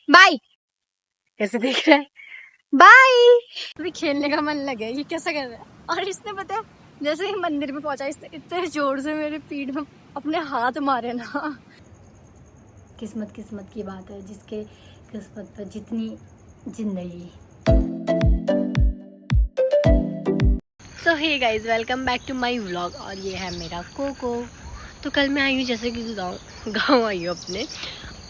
Bye. कैसे देख रहा है? बाय। अभी खेलने का मन लगे, ये कैसा कर रहा है? और इसने पता है जैसे ही मंदिर में पहुंचा इसने इतने जोर से मेरे पीठ में अपने हाथ मारे ना। किस्मत किस्मत की बात है, जिसके किस्मत पर जितनी जिंदगी। So hey guys, welcome back to my vlog. और ये है मेरा कोको। तो कल मैं आई हूँ जैसे कि गाँव आई हूँ अपने,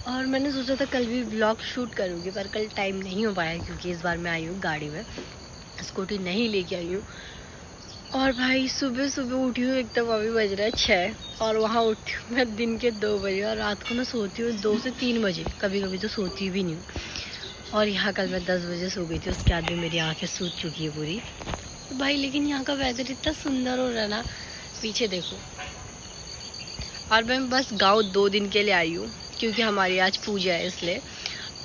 और मैंने सोचा था कल भी व्लॉग शूट करूँगी, पर कल टाइम नहीं हो पाया क्योंकि इस बार मैं आई हूँ गाड़ी में, स्कूटी नहीं लेके आई हूँ। और भाई सुबह सुबह उठी हूँ, एकदम अभी बज रहा है 6, और वहाँ उठी हूँ मैं दिन के 2 बजे, और रात को मैं सोती हूँ 2 से 3 बजे, कभी कभी तो सोती भी नहीं हूँ। और यहाँ कल मैं 10 बजे सो गई थी, उसके बाद भी मेरी आँखें सूज चुकी है पूरी। तो भाई लेकिन यहाँ का वेदर इतना सुंदर हो रहा है ना, पीछे देखो। और मैं बस गाँव 2 दिन के लिए आई हूँ क्योंकि हमारी आज पूजा है, इसलिए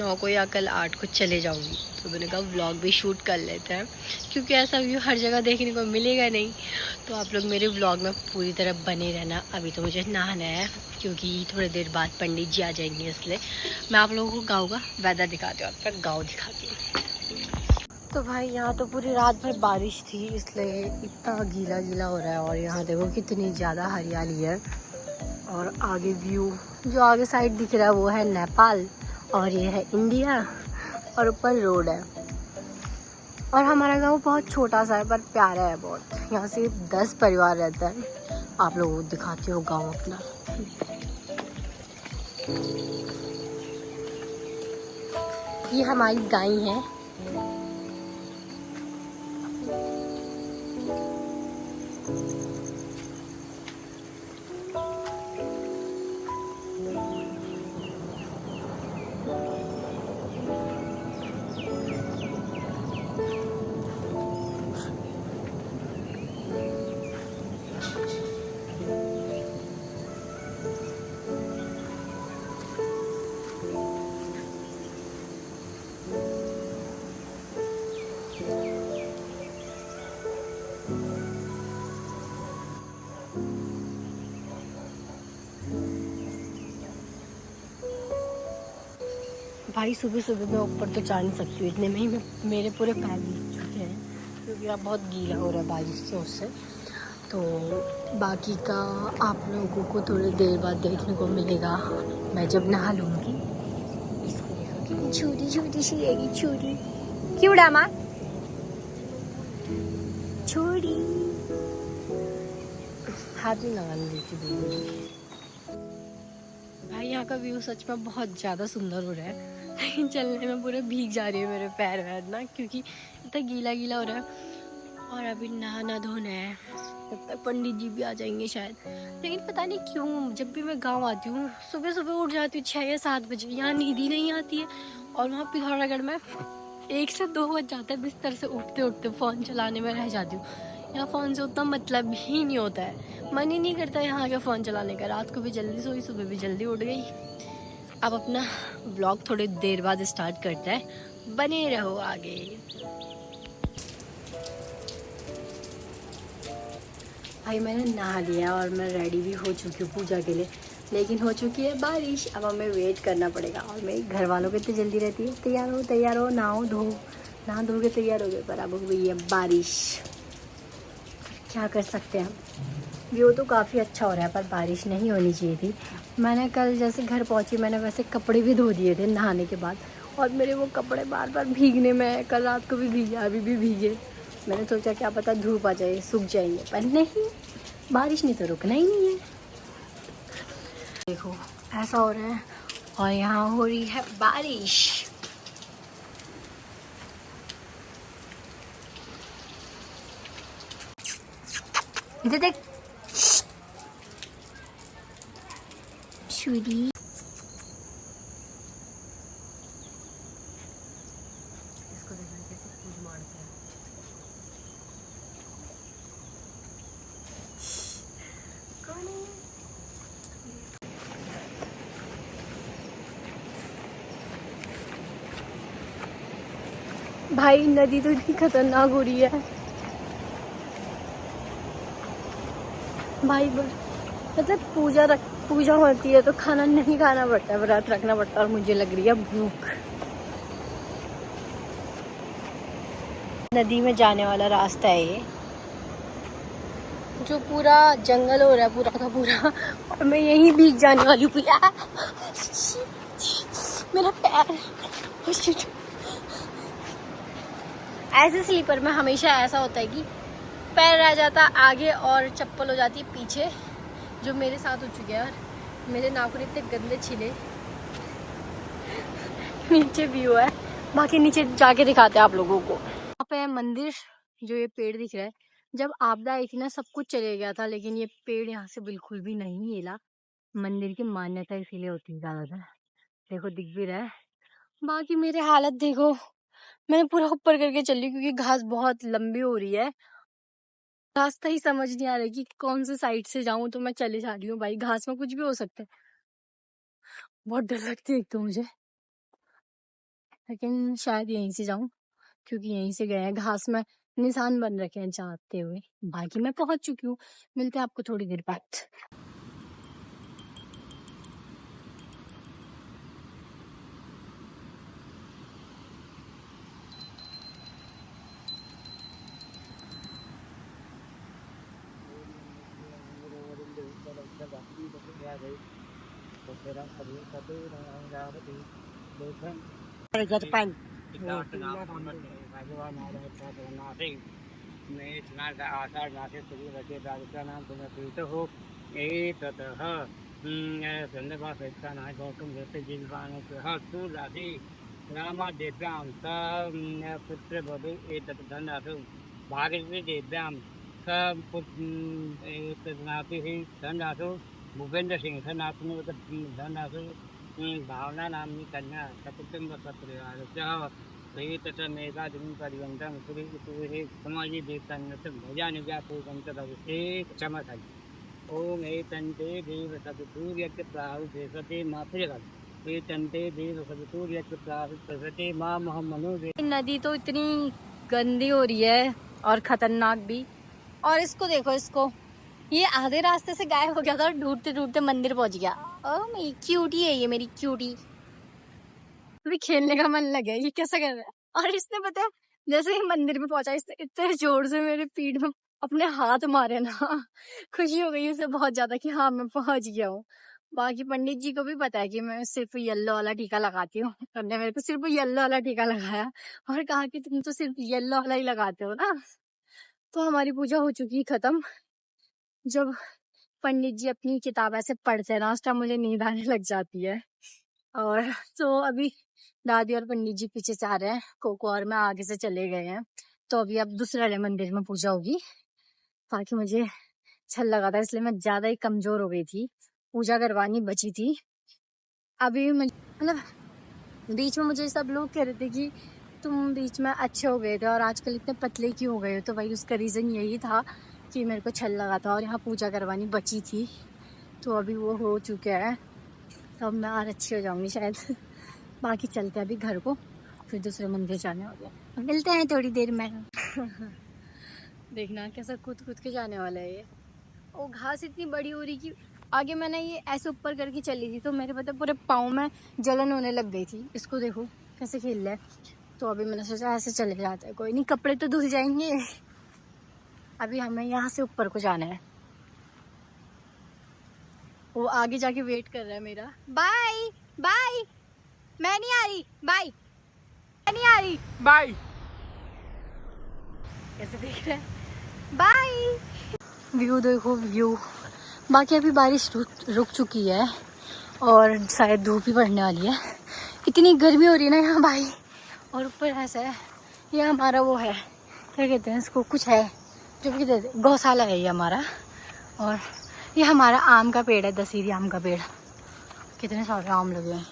9 को या कल 8 को चले जाऊँगी। तो मैंने कहा व्लॉग भी शूट कर लेते हैं क्योंकि ऐसा व्यू हर जगह देखने को मिलेगा नहीं। तो आप लोग मेरे व्लॉग में पूरी तरह बने रहना। अभी तो मुझे नहाना है क्योंकि थोड़ी देर बाद पंडित जी आ जाएंगे, इसलिए मैं आप लोगों को गाँव का वेदर दिखाती हूँ, और फिर गाँव दिखाती हूँ। तो भाई यहाँ तो पूरी रात भर बारिश थी, इसलिए इतना गीला गीला हो रहा है। और यहाँ देखो कितनी ज़्यादा हरियाली है। और आगे व्यू जो आगे साइड दिख रहा है वो है नेपाल, और ये है इंडिया, और ऊपर रोड है। और हमारा गांव बहुत छोटा सा है पर प्यारा है बहुत। यहाँ से 10 परिवार रहता है। आप लोगों को दिखाती हो गांव अपना। ये हमारी गाय है। भाई सुबह सुबह मैं ऊपर तो जा नहीं सकती हूँ, इतने में ही मेरे पूरे पैर भीग चुके हैं क्योंकि अब बहुत गीला हो रहा है बारिश से उससे। तो बाकी का आप लोगों को थोड़ी देर बाद देखने को मिलेगा, मैं जब नहा लूँगी। इसको देखो कितनी छोटी छोटी सी रहेगी, छोटी क्यों डामा छोटी, हाथ में लगा देती। भाई यहाँ का व्यू सच में बहुत ज़्यादा सुंदर हो रहा है, लेकिन चलने में पूरे भीग जा रही है मेरे पैर वैर ना, क्योंकि इतना गीला गीला हो रहा है। और अभी नहाना धोना है, तब तक पंडित जी भी आ जाएंगे शायद। लेकिन पता नहीं क्यों जब भी मैं गांव आती हूँ सुबह सुबह उठ जाती हूँ 6 या 7 बजे, यहाँ नींद ही नहीं आती है। और वहाँ पिथौरागढ़ में 1 से 2 बज जाता है बिस्तर से उठते उठते, फ़ोन चलाने में रह जाती हूँ। यहाँ फ़ोन से उतना मतलब ही नहीं होता है, मन ही नहीं करता यहाँ के फ़ोन चलाने का। रात को भी जल्दी सोई, सुबह भी जल्दी उठ गई। अब अपना ब्लॉग थोड़ी देर बाद स्टार्ट करते हैं, बने रहो आगे। भाई मैंने नहा लिया और मैं रेडी भी हो चुकी हूँ पूजा के लिए, लेकिन हो चुकी है बारिश। अब हमें वेट करना पड़ेगा। और मेरे घर वालों की इतनी जल्दी रहती है, तैयार हो नहा धो के तैयार हो गए, पर अब हो गई है बारिश। क्या कर सकते हैं हम। व्यू तो काफ़ी अच्छा हो रहा है पर बारिश नहीं होनी चाहिए थी। मैंने कल जैसे घर पहुंची मैंने वैसे कपड़े भी धो दिए थे नहाने के बाद, और मेरे वो कपड़े बार बार भीगने में, कल रात को भी भीगे, अभी भी भीगे। मैंने सोचा क्या पता धूप आ जाए सूख जाएंगे, पर नहीं, बारिश ने तो रुकना ही नहीं है। देखो ऐसा हो रहा है, और यहाँ हो रही है बारिश। इधर देख छुरी। इसको देखना कैसे कूद मारता है। कौन है? भाई नदी तो इतनी खतरनाक हो रही है भाई, मतलब पूजा होती है तो खाना नहीं खाना पड़ता है, व्रत रखना पड़ता है, और मुझे लग रही है भूख। नदी में जाने वाला रास्ता है ये, जो पूरा जंगल हो रहा है पूरा का पूरा, और मैं यहीं भीग जाने वाली हूँ। मेरा पैर, ऐसे स्लीपर में हमेशा ऐसा होता है कि पैर रह जाता आगे और चप्पल हो जाती है पीछे, जो मेरे साथ हो चुके हैं। और मेरे नाखून इतने गंदे छिले। नीचे व्यू है, बाकी नीचे जाके दिखाते हैं आप लोगों को। यहाँ पे मंदिर, जो ये पेड़ दिख रहा है, जब आपदा आई थी ना सब कुछ चले गया था, लेकिन ये पेड़ यहाँ से बिल्कुल भी नहीं हिला। मंदिर की मान्यता इसीलिए होती है ज्यादातर। देखो दिख भी रहा है। बाकी मेरे हालत देखो, मैंने पूरा ऊपर करके चली क्योंकि घास बहुत लंबी हो रही है। रास्ता ही समझ नहीं आ रहा कि कौन से साइड से जाऊं, तो मैं चले जा रही हूँ। भाई घास में कुछ भी हो सकता है, बहुत डर लगती है एक तो मुझे, लेकिन शायद यहीं से जाऊं क्योंकि यहीं से गए हैं। घास में निशान बन रखे हैं जाते हुए। बाकी मैं पहुंच चुकी हूँ, मिलते हैं आपको थोड़ी देर बाद। पुत्र भागवती देव्यां धनराशु भूपेंद्र सिंह धनराशु भावना नामनी कन्या सकुटुंब सपरिवार तथा मेघा पर्यंतम समाजी देवता ओम एतंते देव सदसूर्य प्राहु भेषते मातृगत एतंते देव सदसूर्य प्राहु भेषते माँ मोहम्मद। नदी तो इतनी गंदी हो रही है और खतरनाक भी। और इसको देखो, इसको ये आधे रास्ते से गायब हो गया था और ढूंढते ढूंढते मंदिर पहुंच गया। ओ मेरी क्यूटी है ये, मेरी क्यूटी। अभी खेलने का मन लगे, ये कैसा कर रहा है। और इसने पता है, जैसे ही मंदिर में पहुंचा इसने इतने जोर से मेरे पीठ में अपने हाथ मारे ना, खुशी हो गई उसे बहुत ज्यादा कि हाँ मैं पहुंच गया हूँ। बाकी पंडित जी को भी पता है कि मैं सिर्फ येलो वाला टीका लगाती हूँ, उन्होंने मेरे को सिर्फ येलो वाला टीका लगाया और कहा कि तुम तो सिर्फ येलो वाला ही लगाते हो ना। तो हमारी पूजा हो चुकी खत्म। जब पंडित जी अपनी किताब ऐसे पढ़ते हैं ना, उस टाइम मुझे नींद आने लग जाती है। और तो अभी दादी और पंडित जी पीछे से आ रहे हैं, कोको और मैं आगे से चले गए हैं। तो अभी अब दूसरे वाले मंदिर में पूजा होगी। ताकि मुझे छल लगा था इसलिए मैं ज्यादा ही कमजोर हो गई थी, पूजा करवानी बची थी। अभी मतलब बीच में मुझे सब लोग कह रहे थे कि तुम बीच में अच्छे हो गए थे और आजकल इतने पतले क्यों हो गए हो। तो भाई उसका रीज़न यही था कि मेरे को छल लगा था और यहाँ पूजा करवानी बची थी। तो अभी वो हो चुका है, तो अब मैं और अच्छी हो जाऊंगी शायद। बाकी चलते हैं अभी घर को, फिर दूसरे मंदिर जाने वाले, मिलते हैं थोड़ी देर में। देखना कैसा कूद कूद के जाने वाला है ये। वो घास इतनी बड़ी हो रही कि आगे मैंने ये ऐसे ऊपर करके चली थी तो मेरे पता पूरे पाँव में जलन होने लग गई थी। इसको देखो कैसे खेल रहा है। तो अभी मैंने सोचा ऐसे चले जाते हैं, कोई नहीं, कपड़े तो धुल जाएंगे। अभी हमें यहाँ से ऊपर को जाना है। वो आगे जाके वेट कर रहा है मेरा। बाय बाय, मैं नहीं आ रही, बाय, मैं नहीं आ रही, बाय। कैसे देख रहा है, बाय। व्यू देखो व्यू। बाकी अभी बारिश रुक चुकी है और शायद धूप ही पड़ने वाली है। इतनी गर्मी हो रही है ना यहाँ भाई। और ऊपर ऐसा है, ये हमारा वो है, क्या कहते हैं इसको, कुछ है जो भी कहते हैं, गौशाला है ये हमारा। और ये हमारा आम का पेड़ है, दशहरी आम का पेड़। कितने सारे आम लगे हैं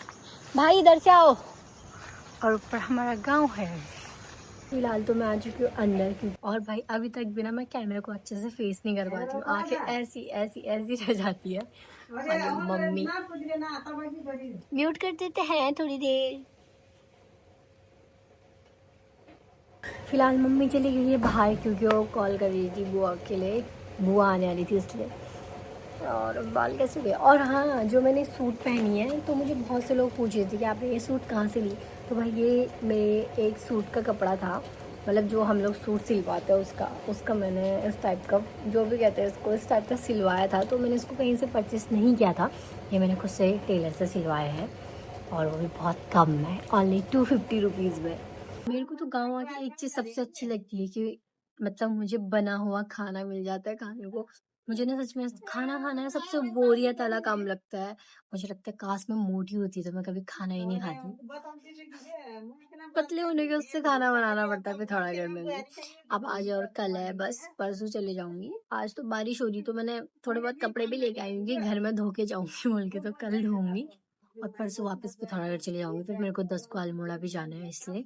भाई, इधर से आओ। और ऊपर हमारा गांव है। फिलहाल तो मैं आ चुकी हूँ अंदर की। और भाई अभी तक बिना मैं कैमरे को अच्छे से फेस नहीं कर पाती हूँ, आंखें ऐसी ऐसी ऐसी रह जाती है। और मम्मी म्यूट कर देते हैं थोड़ी देर। फिलहाल मम्मी चली गई है बाहर क्योंकि वो कॉल कर रही थी बुआ के लिए, बुआ आने वाली थी इसलिए। और बाल कैसे हुए। और हाँ, जो मैंने सूट पहनी है तो मुझे बहुत से लोग पूछ रहे थे कि आपने ये सूट कहाँ से ली। तो भाई ये मेरे एक सूट का कपड़ा था मतलब जो हम लोग सूट सिलवाते हैं उसका मैंने इस टाइप का, जो भी कहते हैं इसको, इस टाइप का सिलवाया था। तो मैंने इसको कहीं से परचेस नहीं किया था, ये मैंने खुद से टेलर से सिलवाया है और वो भी बहुत कम में, ओनली 250 रुपीज़ में। मेरे को तो गाँव आके एक चीज़ सबसे अच्छी लगती है कि मतलब मुझे बना हुआ खाना मिल जाता है खाने को। मुझे ना सच में खाना खाना सबसे बोरियत वाला काम लगता है। मुझे लगता है काश मैं मोटी होती तो मैं कभी खाना ही नहीं खाती। पतले होने के उससे खाना बनाना पड़ता है फिर थोड़ा घर में भी। अब आज और कल है, बस परसों चले जाऊंगी। आज तो बारिश हो रही तो मैंने थोड़े बहुत कपड़े भी लेके आई हूँ घर में धो के जाऊंगी बोल के, तो कल धोऊंगी और परसों वापस पिथौरागढ़ चले जाऊंगी। फिर मेरे को 10 को अल्मोड़ा भी जाना है इसलिए।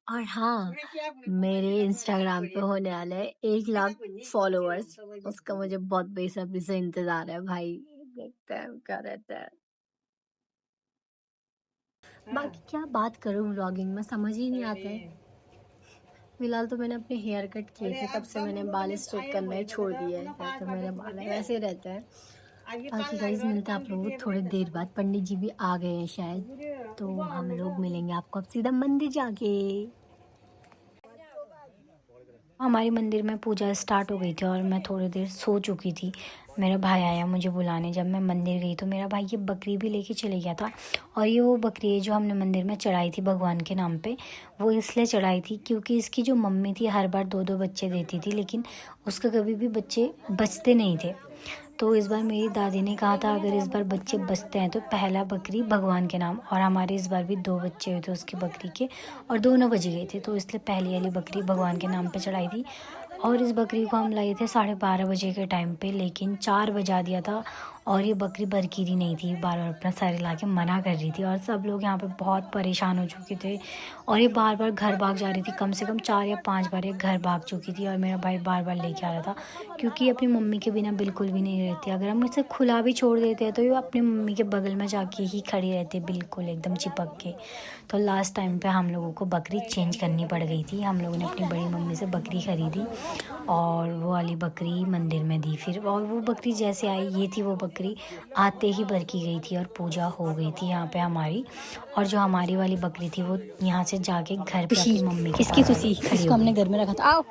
और हाँ, मेरे इंस्टाग्राम पे होने वाले हैं 1 लाख फॉलोअर्स, उसका मुझे बहुत बेसब्री से इंतजार है भाई। देखते हैं क्या रहता है। बाकी क्या बात करूँ व्लॉगिंग में, समझ ही नहीं आता है। फिलहाल तो मैंने अपने हेयर कट किए थे, तब से मैंने बाल स्ट्रेट करना छोड़ दिया है। जैसे मेरे बाल है वैसे ही रहते हैं। बाकी गाइस मिलते हैं आप लोगों को थोड़ी देर बाद, पंडित जी भी आ गए हैं शायद, तो हम लोग मिलेंगे आपको अब सीधा मंदिर जाके। हमारी मंदिर में पूजा स्टार्ट हो गई थी और मैं थोड़ी देर सो चुकी थी। मेरा भाई आया मुझे बुलाने, जब मैं मंदिर गई तो मेरा भाई ये बकरी भी लेके चले गया था। और ये वो बकरी है जो हमने मंदिर में चढ़ाई थी भगवान के नाम पे। वो इसलिए चढ़ाई थी क्योंकि इसकी जो मम्मी थी हर बार 2-2 बच्चे देती थी, लेकिन उसके कभी भी बच्चे बचते नहीं थे। तो इस बार मेरी दादी ने कहा था अगर इस बार बच्चे बचते हैं तो पहला बकरी भगवान के नाम। और हमारे इस बार भी 2 बच्चे हुए थे उसकी बकरी के और दोनों बच गए थे, तो इसलिए पहली वाली बकरी भगवान के नाम पे चढ़ाई थी। और इस बकरी को हम लाए थे 12:30 बजे के टाइम पे, लेकिन 4 बजा दिया था और ये बकरी बरकीरी नहीं थी, बार बार अपना सर हिला के मना कर रही थी। और सब लोग यहाँ पे बहुत परेशान हो चुके थे और ये बार बार घर भाग जा रही थी। कम से कम 4 या 5 बार ये घर भाग चुकी थी और मेरा भाई बार बार लेके आ रहा था क्योंकि अपनी मम्मी के बिना बिल्कुल भी नहीं रहती। अगर हम इसे खुला भी छोड़ देते हैं तो ये अपनी मम्मी के बगल में जाके ही खड़ी रहती है, बिल्कुल एकदम चिपक के। तो लास्ट टाइम पे हम लोगों को बकरी चेंज करनी पड़ गई थी। हम लोगों ने अपनी बड़ी मम्मी से बकरी खरीदी और वो वाली बकरी मंदिर में दी फिर। और वो बकरी जैसे आई, ये थी वो बकरी, आते ही बरकी गई थी और पूजा हो गई थी यहाँ पे हमारी। और जो हमारी वाली बकरी थी वो यहाँ से जाके घर पे अपनी मम्मी के किसकी पास खुशी, खड़ी इसको हो हमने गई। घर में रखा था। आओ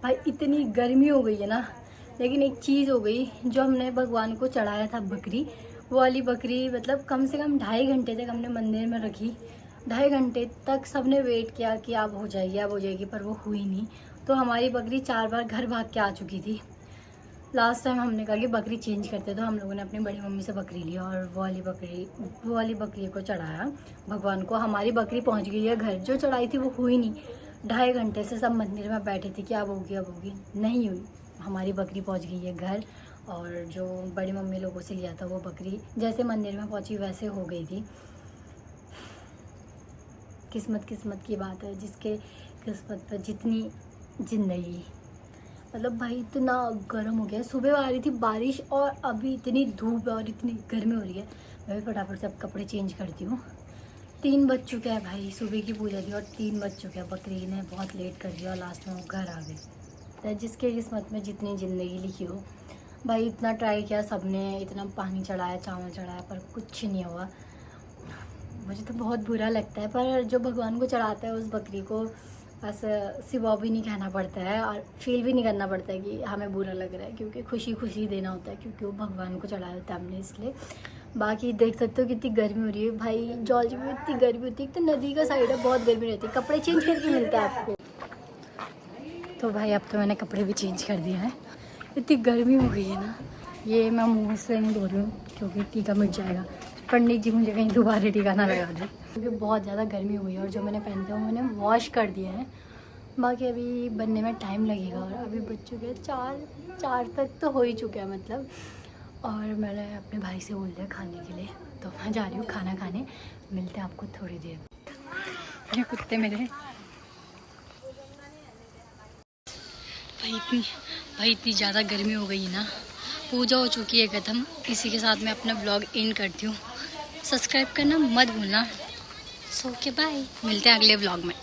भाई इतनी गर्मी हो गई है ना, लेकिन एक चीज़ हो गई, जो हमने भगवान को चढ़ाया था बकरी, वो वाली बकरी मतलब कम से कम 2.5 घंटे तक हमने मंदिर में रखी। 2.5 घंटे तक सबने वेट किया कि अब हो जाएगी अब हो जाएगी, पर वो हुई नहीं। तो हमारी बकरी 4 बार घर भाग के आ चुकी थी। लास्ट टाइम हमने कहा कि बकरी चेंज करते, तो हम लोगों ने अपनी बड़ी मम्मी से बकरी ली और वो वाली बकरी को चढ़ाया भगवान को। हमारी बकरी पहुंच गई है घर, जो चढ़ाई थी वो हुई नहीं। 2.5 घंटे से सब मंदिर में बैठे थे कि अब होगी अब होगी, नहीं हुई। हमारी बकरी पहुंच गई है घर और जो बड़ी मम्मी लोगों से लिया था वो बकरी जैसे मंदिर में पहुंची वैसे हो गई थी। किस्मत की बात है, जिसके किस्मत पर जितनी जिंदगी। मतलब भाई इतना गर्म हो गया, सुबह आ रही थी बारिश और अभी इतनी धूप है और इतनी गर्मी हो रही है। मैं भी फटाफट से अब कपड़े चेंज करती हूँ। 3 बज चुके हैं भाई, सुबह की पूजा थी और 3 बज चुके हैं। बकरी ने बहुत लेट कर दिया और लास्ट में वो घर आ गई। तो जिसके किस्मत में जितनी ज़िंदगी लिखी हो। भाई इतना ट्राई किया सबने, इतना पानी चढ़ाया चावल चढ़ाया पर कुछ नहीं हुआ। मुझे तो बहुत बुरा लगता है, पर जो भगवान को चढ़ाता है उस बकरी को बस सिवा भी नहीं कहना पड़ता है और फील भी नहीं करना पड़ता है कि हमें बुरा लग रहा है, क्योंकि खुशी खुशी देना होता है, क्योंकि वो भगवान को चढ़ाया होता है हमने, इसलिए। बाकी देख सकते हो कितनी गर्मी हो रही है भाई, जॉर्ज में इतनी गर्मी होती है। एक तो नदी का साइड है, बहुत गर्मी रहती है, कपड़े चेंज करके मिलता है आपको। तो भाई अब तो मैंने कपड़े भी चेंज कर दिया है, इतनी गर्मी हो गई है ना। ये मैं मुँह से नहीं धो रही हूँ क्योंकि टीका मिट जाएगा, पंडित जी मुझे कहीं दोबारा टीका ना लगा दे, क्योंकि बहुत ज़्यादा गर्मी हो गई है। और जो मैंने पहने थे वो मैंने वॉश कर दिए हैं, बाकी अभी बनने में टाइम लगेगा। और अभी बज चुके हैं 4 तक तो हो ही चुका है मतलब। और मैंने अपने भाई से बोल दिया खाने के लिए, तो मैं जा रही हूँ खाना खाने। मिलते हैं आपको थोड़ी देर। ये कुत्ते मेरे भाई इतनी ज़्यादा गर्मी हो गई है ना। पूजा हो चुकी है ख़त्म, इसी के साथ मैं अपना ब्लॉग एंड करती हूँ। सब्सक्राइब करना मत भूलना। सो के बाय, मिलते हैं अगले ब्लॉग में।